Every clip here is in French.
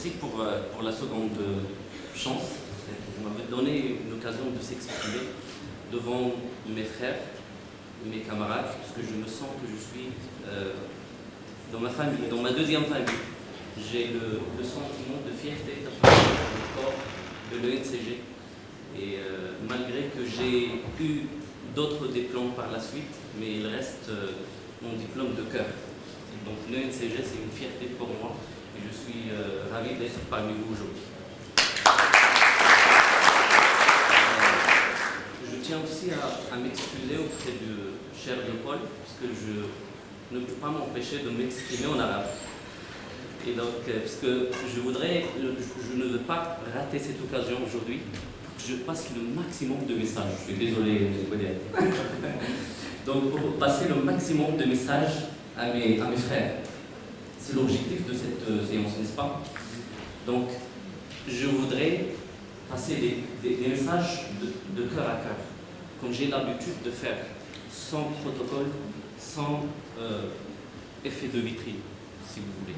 merci pour la seconde chance. Vous m'avez donné une occasion de s'exprimer devant mes frères, mes camarades, parce que je me sens que je suis dans ma famille, dans ma deuxième famille. J'ai le sentiment de fierté d'appartenir au corps de l'ENCG. Et malgré que j'ai eu d'autres diplômes par la suite, mais il reste mon diplôme de cœur. Donc l'ENCG, c'est une fierté pour moi et je suis ravi d'être parmi vous aujourd'hui. Je tiens aussi à m'excuser auprès du cher Léopold, parce que je ne peux pas m'empêcher de m'exprimer en arabe. Et donc, parce que je ne veux pas rater cette occasion aujourd'hui, je passe le maximum de messages. Je suis désolé, donc, pour passer le maximum de messages à mes frères. C'est l'objectif de cette séance, n'est-ce pas? Donc, je voudrais passer des messages de cœur à cœur, comme j'ai l'habitude de faire, sans protocole, sans effet de vitrine, si vous voulez.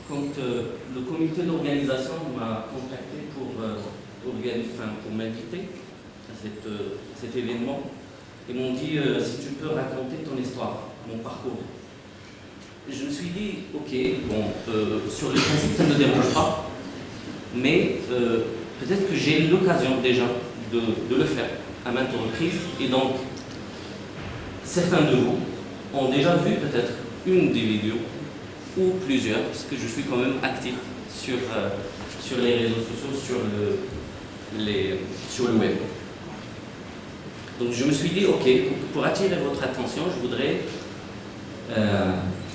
Quand le comité d'organisation m'a contacté pour m'inviter à cet événement, ils m'ont dit si tu peux raconter ton histoire, mon parcours. Je me suis dit, ok, bon, sur le principe ça ne me dérange pas, mais peut-être que j'ai eu l'occasion déjà de le faire à maintes reprises, et donc certains de vous ont déjà vu peut-être une des vidéos ou plusieurs, parce que je suis quand même actif sur les réseaux sociaux, sur le web. Donc je me suis dit, ok, pour attirer votre attention, je voudrais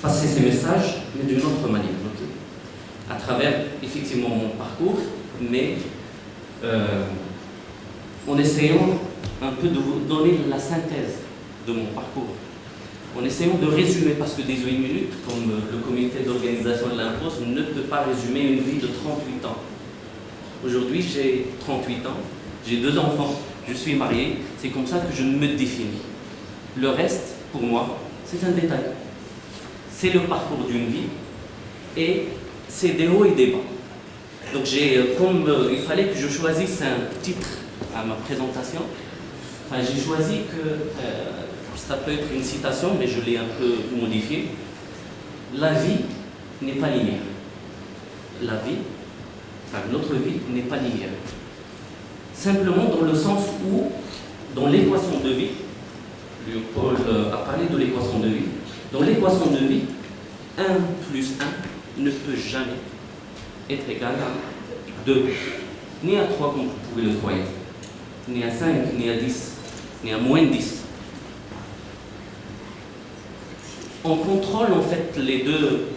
passer ces messages, mais d'une autre manière, okay, à travers effectivement mon parcours, mais en essayant un peu de vous donner la synthèse de mon parcours. En essayant de résumer, parce que 18 minutes, comme le comité d'organisation l'impose, ne peut pas résumer une vie de 38 ans. Aujourd'hui, j'ai 38 ans, j'ai 2 enfants, je suis marié, c'est comme ça que je me définis. Le reste, pour moi, c'est un détail. C'est le parcours d'une vie et c'est des hauts et des bas. Donc comme il fallait que je choisisse un titre à ma présentation, enfin, j'ai choisi que... ça peut être une citation, mais je l'ai un peu modifiée. La vie n'est pas linéaire. La vie, enfin notre vie n'est pas linéaire. Simplement dans le sens où, dans l'équation de vie, Léopold a parlé de l'équation de vie, dans l'équation de vie, 1 plus 1 ne peut jamais être égal à 2, ni à 3 comme vous pouvez le croire, ni à 5, ni à 10, ni à moins 10. On contrôle en fait les deux,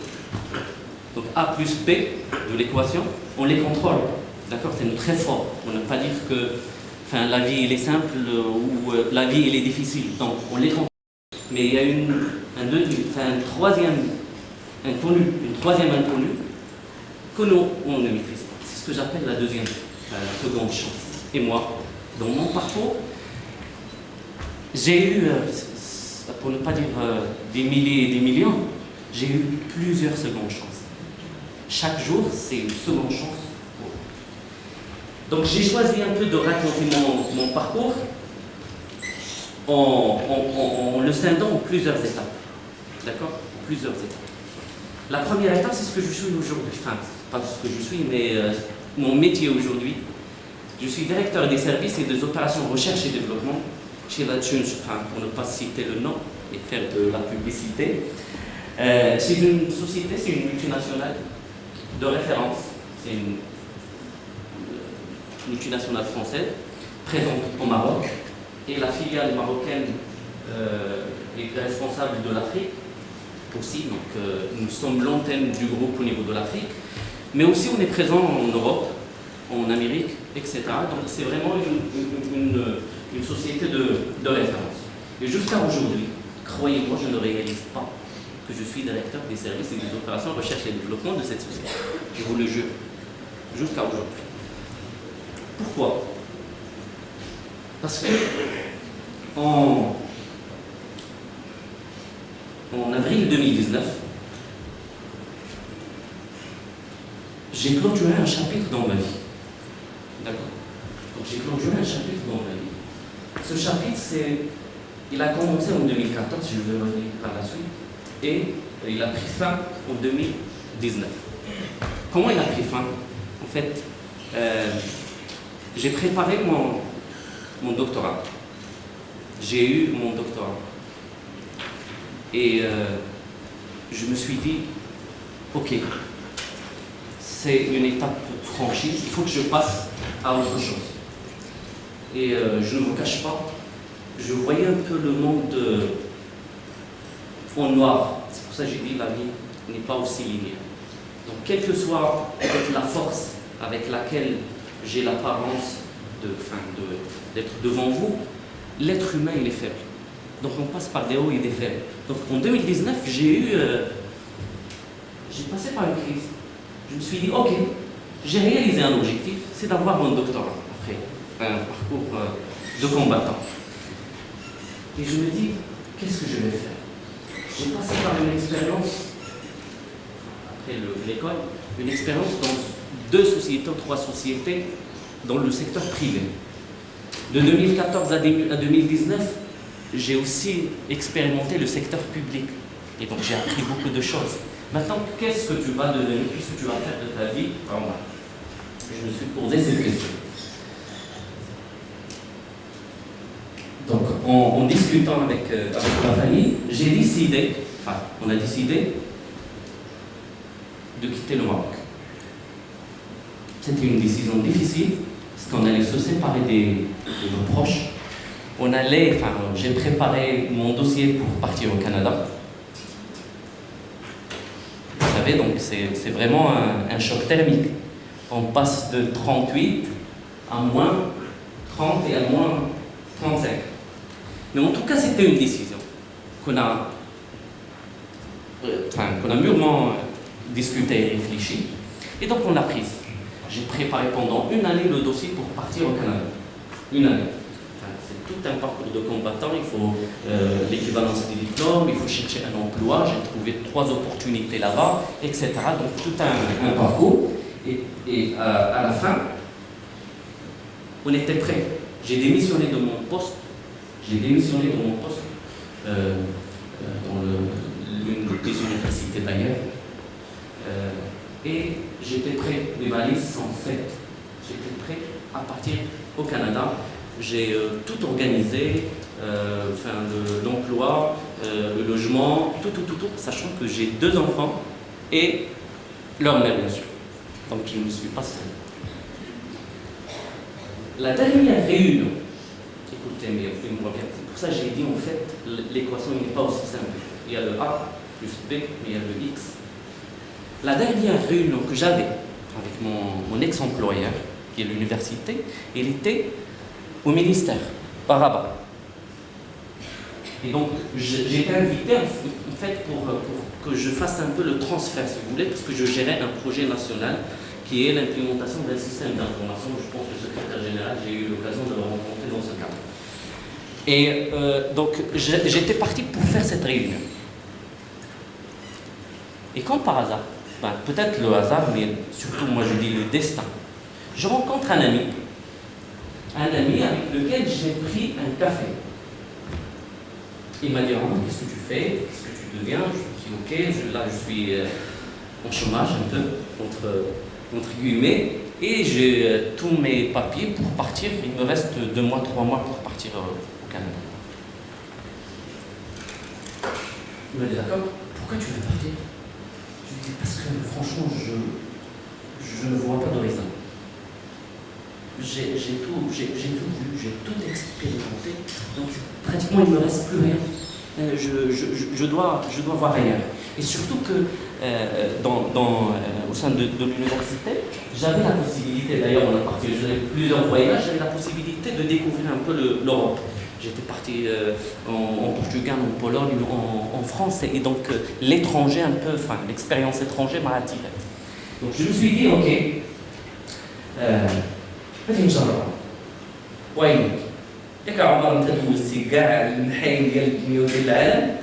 donc A plus B de l'équation, on les contrôle, d'accord? C'est très fort, on ne peut pas dire que enfin, la vie elle est simple ou la vie elle est difficile, donc on les contrôle. Mais il y a un troisième inconnu que nous, on ne maîtrise pas. C'est ce que j'appelle la seconde chance. Et moi, dans mon parcours, j'ai eu... pour ne pas dire des milliers et des millions, j'ai eu plusieurs secondes chances. Chaque jour, c'est une seconde chance. Donc j'ai choisi un peu de raconter mon parcours en le scindant en plusieurs étapes. D'accord? Plusieurs étapes. La première étape, c'est ce que je suis aujourd'hui. Enfin, pas ce que je suis, mais mon métier aujourd'hui. Je suis directeur des services et des opérations recherche et développement chez la Tchunch, enfin, pour ne pas citer le nom et faire de la publicité. C'est une société, c'est une multinationale de référence. C'est une multinationale française, présente au Maroc. Et la filiale marocaine est responsable de l'Afrique aussi. Donc nous sommes l'antenne du groupe au niveau de l'Afrique. Mais aussi on est présent en Europe, en Amérique, etc. Donc c'est vraiment une société de référence. Et jusqu'à aujourd'hui, croyez-moi, je ne réalise pas que je suis directeur des services et des opérations recherche et développement de cette société. Je vous le jure. Jusqu'à aujourd'hui. Pourquoi? Parce que en avril 2019, j'ai clôturé un chapitre dans ma vie. D'accord. Donc j'ai clôturé un chapitre dans ma vie. Ce chapitre, il a commencé en 2014, je vais revenir par la suite, et il a pris fin en 2019. Comment il a pris fin? En fait, j'ai préparé mon doctorat. J'ai eu mon doctorat. Et je me suis dit, ok, c'est une étape franchie, il faut que je passe à autre chose. Et je ne vous cache pas, je voyais un peu le monde en noir. C'est pour ça que j'ai dit la vie n'est pas aussi linéaire. Donc, quelle que soit peut-être la force avec laquelle j'ai l'apparence d'être devant vous, l'être humain, il est faible. Donc, on passe par des hauts et des faibles. Donc, en 2019, j'ai passé par une crise. Je me suis dit, ok, j'ai réalisé un objectif, c'est d'avoir mon doctorat après un parcours de combattant. Et je me dis, qu'est-ce que je vais faire? J'ai passé par une expérience, après l'école, une expérience dans 2 sociétés, 3 sociétés, dans le secteur privé. De 2014 à 2019, j'ai aussi expérimenté le secteur public. Et donc j'ai appris beaucoup de choses. Maintenant, qu'est-ce que tu vas devenir? Qu'est-ce que tu vas faire de ta vie? Je me suis posé cette question. Donc, en discutant avec ma famille, on a décidé de quitter le Maroc. C'était une décision difficile, parce qu'on allait se séparer de nos proches. J'ai préparé mon dossier pour partir au Canada. Vous savez, donc c'est vraiment un choc thermique. On passe de 38 à moins 30 et à moins 35. Mais en tout cas, c'était une décision qu'on a mûrement discuté et réfléchi. Et donc, on l'a prise. J'ai préparé pendant 1 année le dossier pour partir au Canada. 1 année. C'est tout un parcours de combattant. Il faut l'équivalence des diplômes, il faut chercher un emploi. J'ai trouvé 3 opportunités là-bas, etc. Donc, tout un parcours. Et à la fin, on était prêts. J'ai démissionné de mon poste. Dans l'une des universités d'ailleurs. Et j'étais prêt, mes valises sont faites. J'étais prêt à partir au Canada. J'ai tout organisé, l'emploi, le logement, tout, sachant que j'ai 2 enfants et leur mère, bien sûr. Donc je ne suis pas seul. La dernière réunion, écoutez, mais moi bien, c'est pour ça que j'ai dit en fait, l'équation n'est pas aussi simple. Il y a le A plus B, mais il y a le X. La dernière réunion que j'avais avec mon ex-employeur, qui est l'université, il était au ministère, par Rabat. Et donc, j'ai été invité en fait pour que je fasse un peu le transfert, si vous voulez, parce que je gérais un projet national qui est l'implémentation d'un système d'information. Je pense que le secrétaire général, j'ai eu l'occasion de le rencontrer dans ce cadre. Et donc, j'étais parti pour faire cette réunion. Et comme par hasard, peut-être le hasard, mais surtout moi je dis le destin, je rencontre un ami avec lequel j'ai pris un café. Il m'a dit, qu'est-ce que tu fais? Qu'est-ce que tu deviens? Je dis, ok, là je suis en chômage un peu, entre guillemets, et j'ai tous mes papiers pour partir. Il me reste 2 mois, 3 mois pour partir au Canada. Il m'a dit, d'accord, pourquoi tu veux partir? Je lui ai dit, parce que franchement, je ne vois pas de raison. J'ai tout vu, j'ai tout expérimenté, donc pratiquement il ne me reste plus rien. Je dois voir ailleurs. Et surtout que au sein de l'université, j'avais la possibilité, d'ailleurs on a parti plusieurs voyages, j'avais la possibilité de découvrir un peu l'Europe. J'étais parti en Portugal, en Pologne, en France, et donc l'étranger un peu, l'expérience étrangère m'a attiré. Donc je me suis dit, ok, هذه مجربة وين ياك عمر انت دوزتي كاع المحاين ديال الدنيا وديال العالم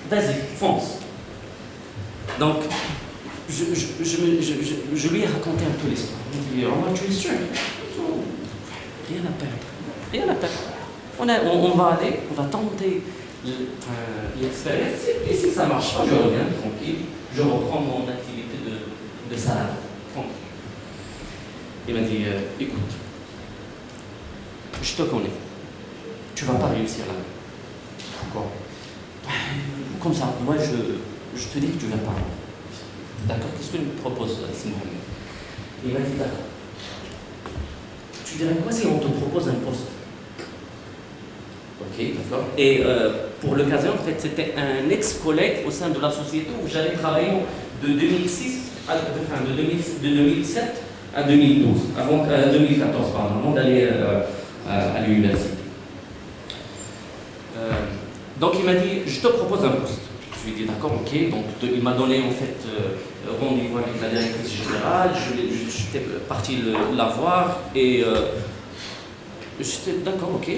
vas-y fonce. Donc je lui ai raconté un peu l'histoire. Il m'a dit, Omar, tu es sûr? Rien à perdre. Rien à perdre. On va aller, on va tenter l'expérience. Et si ça ne marche pas, je reviens tranquille. Je reprends mon activité de salade. Tranquille. Il m'a dit, écoute, je te connais. Tu ne vas pas réussir là. Pourquoi? Comme ça, moi je te dis que tu ne vas pas. D'accord? Qu'est-ce que tu me proposes, Mohamed? Il m'a dit, d'accord. Tu dirais quoi si on te propose un poste? Ok, d'accord. Et pour l'occasion, en fait, c'était un ex-collègue au sein de la société où j'allais travailler de 2007 à 2012, 2014, pardon, avant d'aller à l'université. Donc il m'a dit, je te propose un poste. Je lui ai dit d'accord, ok. Donc il m'a donné en fait rendez-vous avec la directrice générale. J'étais parti la voir et j'étais d'accord, ok,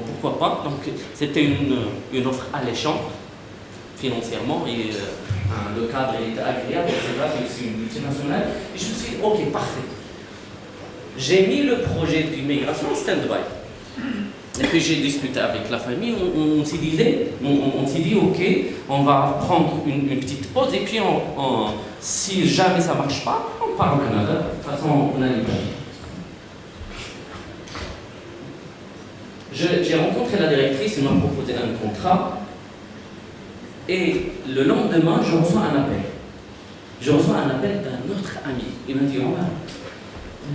pourquoi pas. Donc c'était une offre alléchante financièrement et le cadre était agréable, etc. C'est une multinationale. Et je me suis dit, ok, parfait. J'ai mis le projet d'immigration en stand-by. Et puis j'ai discuté avec la famille, on s'est dit, ok, on va prendre une petite pause et puis si jamais ça ne marche pas, on part au Canada. De toute façon, on a les papiers. J'ai rencontré la directrice, elle m'a proposé un contrat et le lendemain, je reçois un appel. Je reçois un appel d'un autre ami. Il m'a dit, Omar,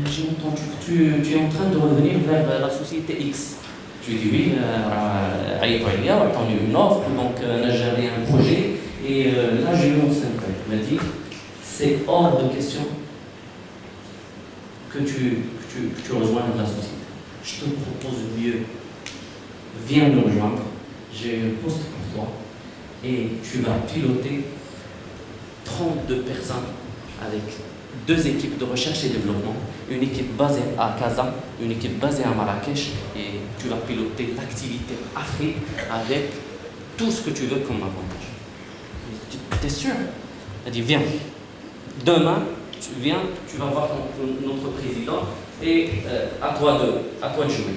j'ai entendu que tu es en train de revenir vers la société X. Je lui ai dit oui, on a entendu une offre, donc on a géré un projet et là j'ai eu mon syndicat. Il m'a dit, c'est hors de question que tu rejoignes la société. Je te propose mieux. Viens nous rejoindre, j'ai un poste pour toi et tu vas piloter 32 personnes avec 2 équipes de recherche et développement, une équipe basée à Kazan, une équipe basée à Marrakech et tu vas piloter l'activité Afrique avec tout ce que tu veux comme avantage. Tu es sûr? Elle dit viens, demain tu viens, tu vas voir notre président et à toi de jouer.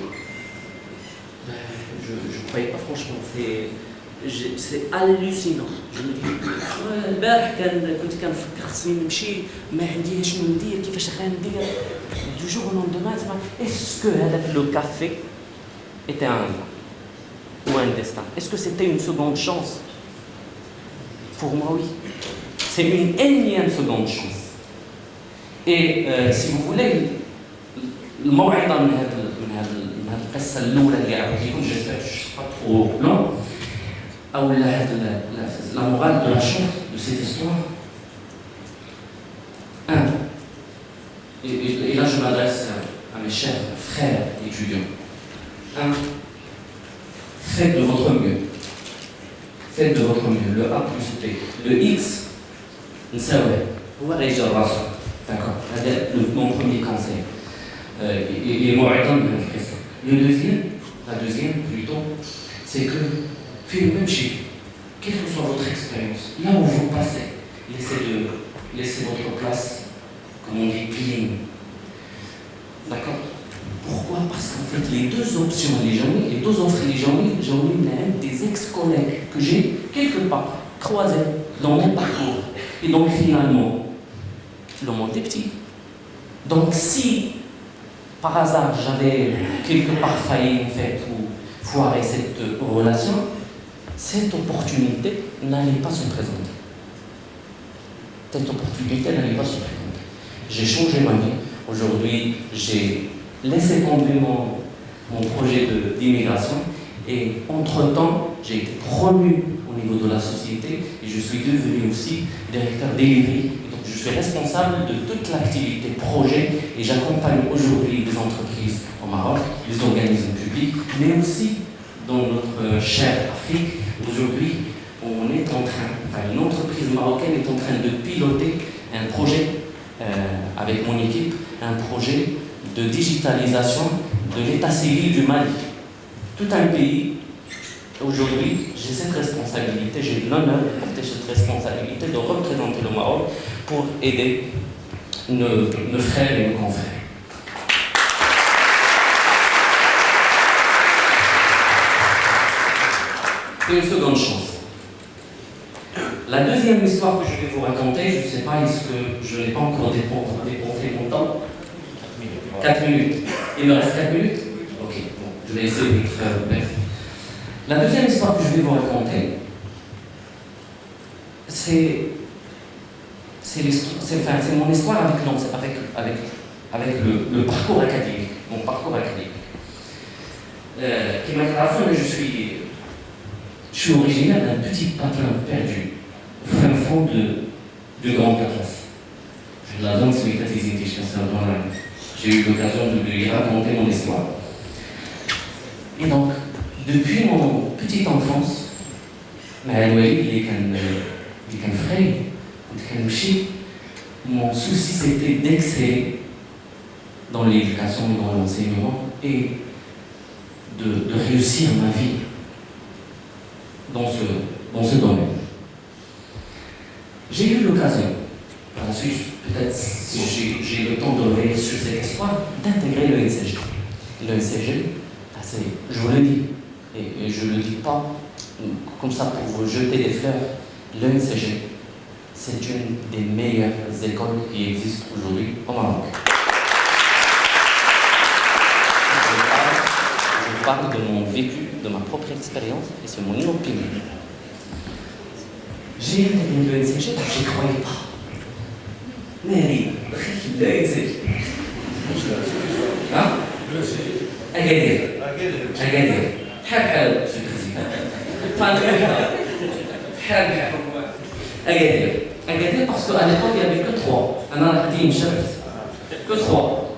Je ne croyais pas franchement, c'est hallucinant. Je me dis البارح كنت كنفكر خصني نمشي ما عنديش شنو ندير كيفاش غندير du jour au lendemain. Est-ce que le café était un hasard ou un destin? Est-ce que c'était une seconde chance? Pour moi oui, c'est une énième seconde chance. Et si vous voulez الموعظة من هذه القصة الأولى اللي عاودتكم j'espère que je ne suis pas trop long. أو la morale de la chose de cette histoire. Et là je m'adresse à mes chers frères étudiants. Faites de votre mieux. Faites de votre mieux. Le A plus B. Le X, هو رجل راسه. D'accord. C'est mon premier conseil. Et moi, la deuxième plutôt, c'est que faites le même chiffre. Quelle que soit votre expérience, là où vous passez, laissez votre place, comme on dit, clean. D'accord? Pourquoi? Parce qu'en fait, les 2 options, les 2 offres, j'en ai des ex-collègues que j'ai quelque part croisés dans mon parcours. Et donc finalement, le monde est petit. Donc si par hasard j'avais quelque part failli en fait ou foirer cette relation, cette opportunité n'allait pas se présenter. J'ai changé ma vie. Aujourd'hui, j'ai laissé tomber mon projet d'immigration et entre-temps, j'ai été promu au niveau de la société et je suis devenu aussi directeur delivery. Donc, je suis responsable de toute l'activité projet et j'accompagne aujourd'hui des entreprises au Maroc, des organismes publics, mais aussi dans notre chère Afrique. Aujourd'hui, une entreprise marocaine est en train de piloter un projet avec mon équipe, un projet de digitalisation de l'état civil du Mali. Tout un pays Aujourd'hui, j'ai cette responsabilité, j'ai l'honneur de porter cette responsabilité de représenter le Maroc pour aider nos frères et nos confrères. C'est une seconde chance. La deuxième histoire que je vais vous raconter, je ne sais pas, est-ce que je n'ai pas encore dépensé mon temps? 4 minutes. Il me reste 4 minutes? Ok, bon, je vais essayer d'être bref. La deuxième histoire que je vais vous raconter, c'est mon histoire avec le parcours académique, mon parcours académique. Qui m'a grave, je suis originaire d'un petit patelin perdu, au fin fond de Grand Atlas. La zone j'ai eu l'occasion de lui raconter mon histoire. Et donc, depuis mon petite enfance, mon souci c'était d'exceller dans l'éducation, dans l'enseignement et de réussir ma vie dans ce domaine. J'ai eu l'occasion, par la suite, peut-être si j'ai le temps de revenir sur cette histoire, d'intégrer le NCG. Le NCG, je vous le dis, et je ne le dis pas comme ça pour vous jeter des fleurs, le NCG, c'est une des meilleures écoles qui existent aujourd'hui au Maroc. Je parle de mon vécu, de ma propre expérience, et c'est mon opinion. J'ai intégré le NCG parce que je ne croyais pas. Mais le NCG. Hein? Agadir. حال monsieur le président. Agadir parce qu'à l'époque il n'y avait que 3. Que 3.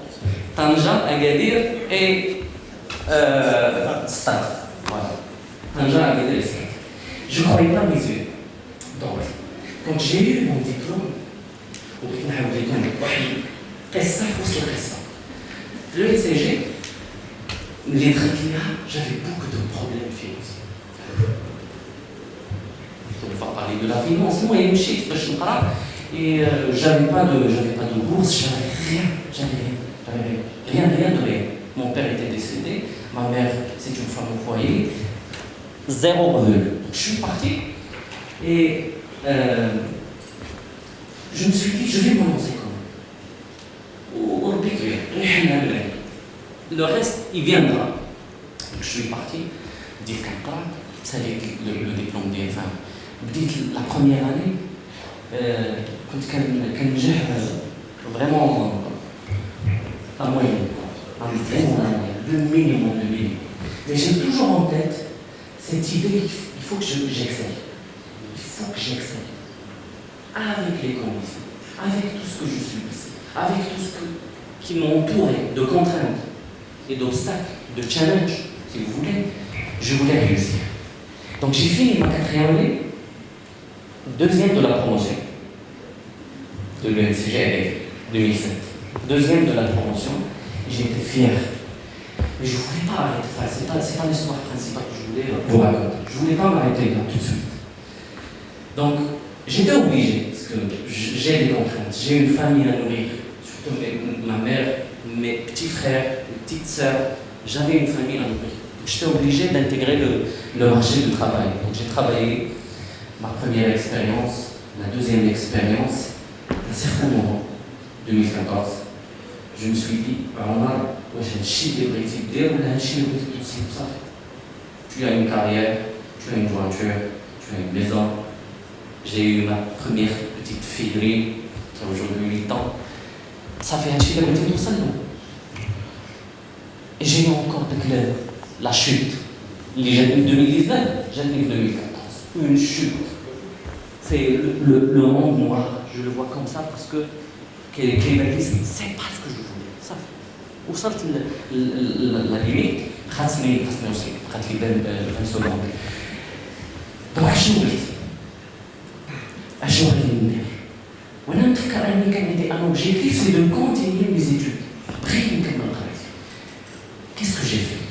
Tanja, Agadir et Stade. Voilà. Tanja, Agadir et Stade. Je ne croyais pas mes yeux. Donc, quand j'ai eu mon diplôme, le NCG, j'avais beaucoup de problèmes financiers. On va parler de la finance. Moi, il me chie, et j'avais pas de bourse, j'avais rien de rien. Mon père était décédé, ma mère, c'est une femme au foyer, 0 revenu. Je suis parti et je me suis dit, je vais me lancer comme le reste, il viendra. Donc, je suis parti, vous savez, le diplôme DF1. La première année, quand j'ai vraiment la moyenne, le minimum de minimum. Mais j'ai toujours en tête cette idée qu'il faut que j'excelle. Il faut que j'excelle. Avec les conditions, avec tout ce que je suis passé, avec tout ce qui m'a entouré de contraintes et d'obstacles, de challenges, si vous voulez, je voulais réussir. Donc j'ai fini ma 4e année, 2e de la promotion de l'ENCG avec 2007. 2e de la promotion, j'étais fier. Mais je ne voulais pas arrêter, c'est pas l'histoire principale que je voulais vous raconter. Je ne voulais pas m'arrêter là tout de suite. Donc j'étais obligé, parce que j'ai des contraintes, j'ai une famille à nourrir, surtout ma mère, mes petits frères, mes petites sœurs, j'avais une famille à nourrir. J'étais obligé d'intégrer le marché du travail. Donc j'ai travaillé ma première expérience, la deuxième expérience, à un certain moment, 2014, je me suis dit, j'ai un chiffre de Brexit, tu as une carrière, tu as une voiture, tu as une maison. J'ai eu ma première petite fille, qui a aujourd'hui 8 ans. Ça fait un chiffre de Brexit tout seul, non? Et j'ai eu encore la chute. J'ai 2019, j'ai 2014. Une chute. C'est le monde noir. Je le vois comme ça parce que c'est pas ce que je voulais. Ça fait. وصلت la limite. خاصني aussi. خاصني 20 secondes. Donc je ندير. وانا نفكر اني كان عندي un objectif, c'est de continuer mes études. Après نكمل قرايتي. Qu'est-ce que j'ai fait?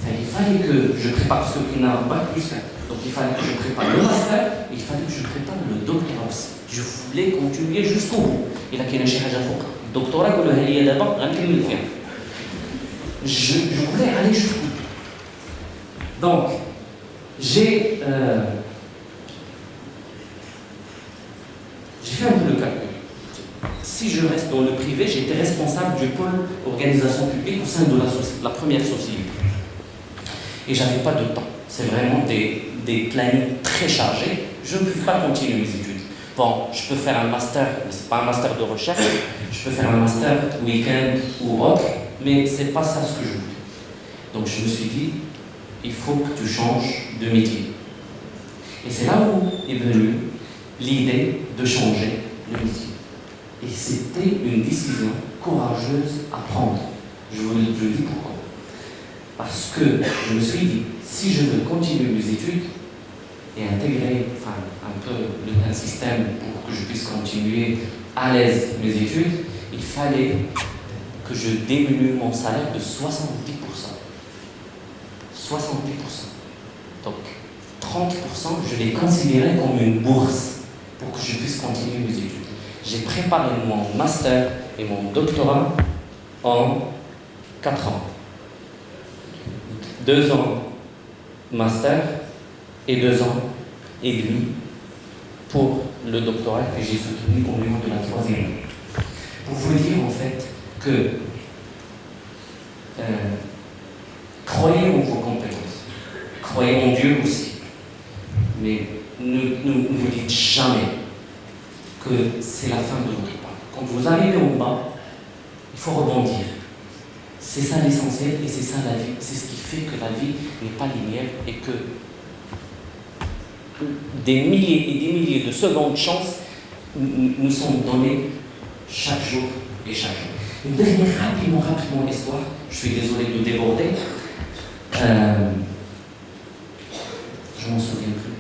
Il fallait que je prépare, parce qu'il n'a pas plus qu'un. Donc il fallait que je prépare le master, et il fallait que je prépare le doctorat aussi. Je voulais continuer jusqu'au bout. Et là, il y a un chirurgien fort. Doctorat, je voulais aller jusqu'au bout. Donc, j'ai fait un peu le calcul. Si je reste dans le privé, j'étais responsable du pôle organisation publique au sein de la première société. Et je n'avais pas de temps. C'est vraiment des plannings très chargés. Je ne peux pas continuer mes études. Bon, je peux faire un master, mais ce n'est pas un master de recherche. Je peux faire un master week-end ou autre, mais ce n'est pas ça ce que je voulais. Donc je me suis dit, il faut que tu changes de métier. Et c'est là où est venue l'idée de changer le métier. Et c'était une décision courageuse à prendre. Je vous dis pourquoi. Parce que je me suis dit, si je veux continuer mes études et intégrer un peu un système pour que je puisse continuer à l'aise mes études, il fallait que je diminue mon salaire de 70%. 70%. Donc 30%, je l'ai considéré comme une bourse pour que je puisse continuer mes études. J'ai préparé mon master et mon doctorat en 4 ans. 2 ans master et 2 ans et demi pour le doctorat que j'ai soutenu au niveau de la 3e année. Pour vous dire en fait que croyez en vos compétences, croyez en Dieu aussi, mais ne vous dites jamais que c'est la fin de votre pas. Quand vous arrivez au bas, il faut rebondir. C'est ça l'essentiel et c'est ça la vie. C'est ce qui fait que la vie n'est pas linéaire et que des milliers et des milliers de secondes de chance nous sont données chaque jour et chaque jour. Une dernière rapidement histoire. Je suis désolé de déborder. Je m'en souviens plus.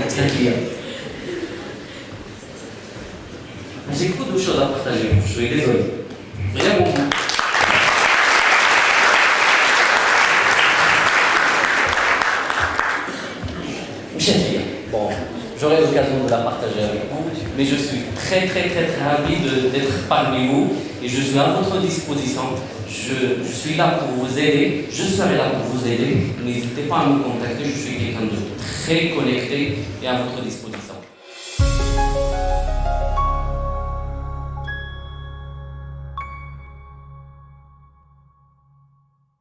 C'est inquiétant. J'ai beaucoup de choses à partager. Je suis désolé. Vraiment. Bon, j'aurai l'occasion de la partager avec vous, mais je suis très ravi d'être parmi vous et je suis à votre disposition. Je suis là pour vous aider, je serai là pour vous aider. N'hésitez pas à me contacter, je suis quelqu'un de très connecté et à votre disposition.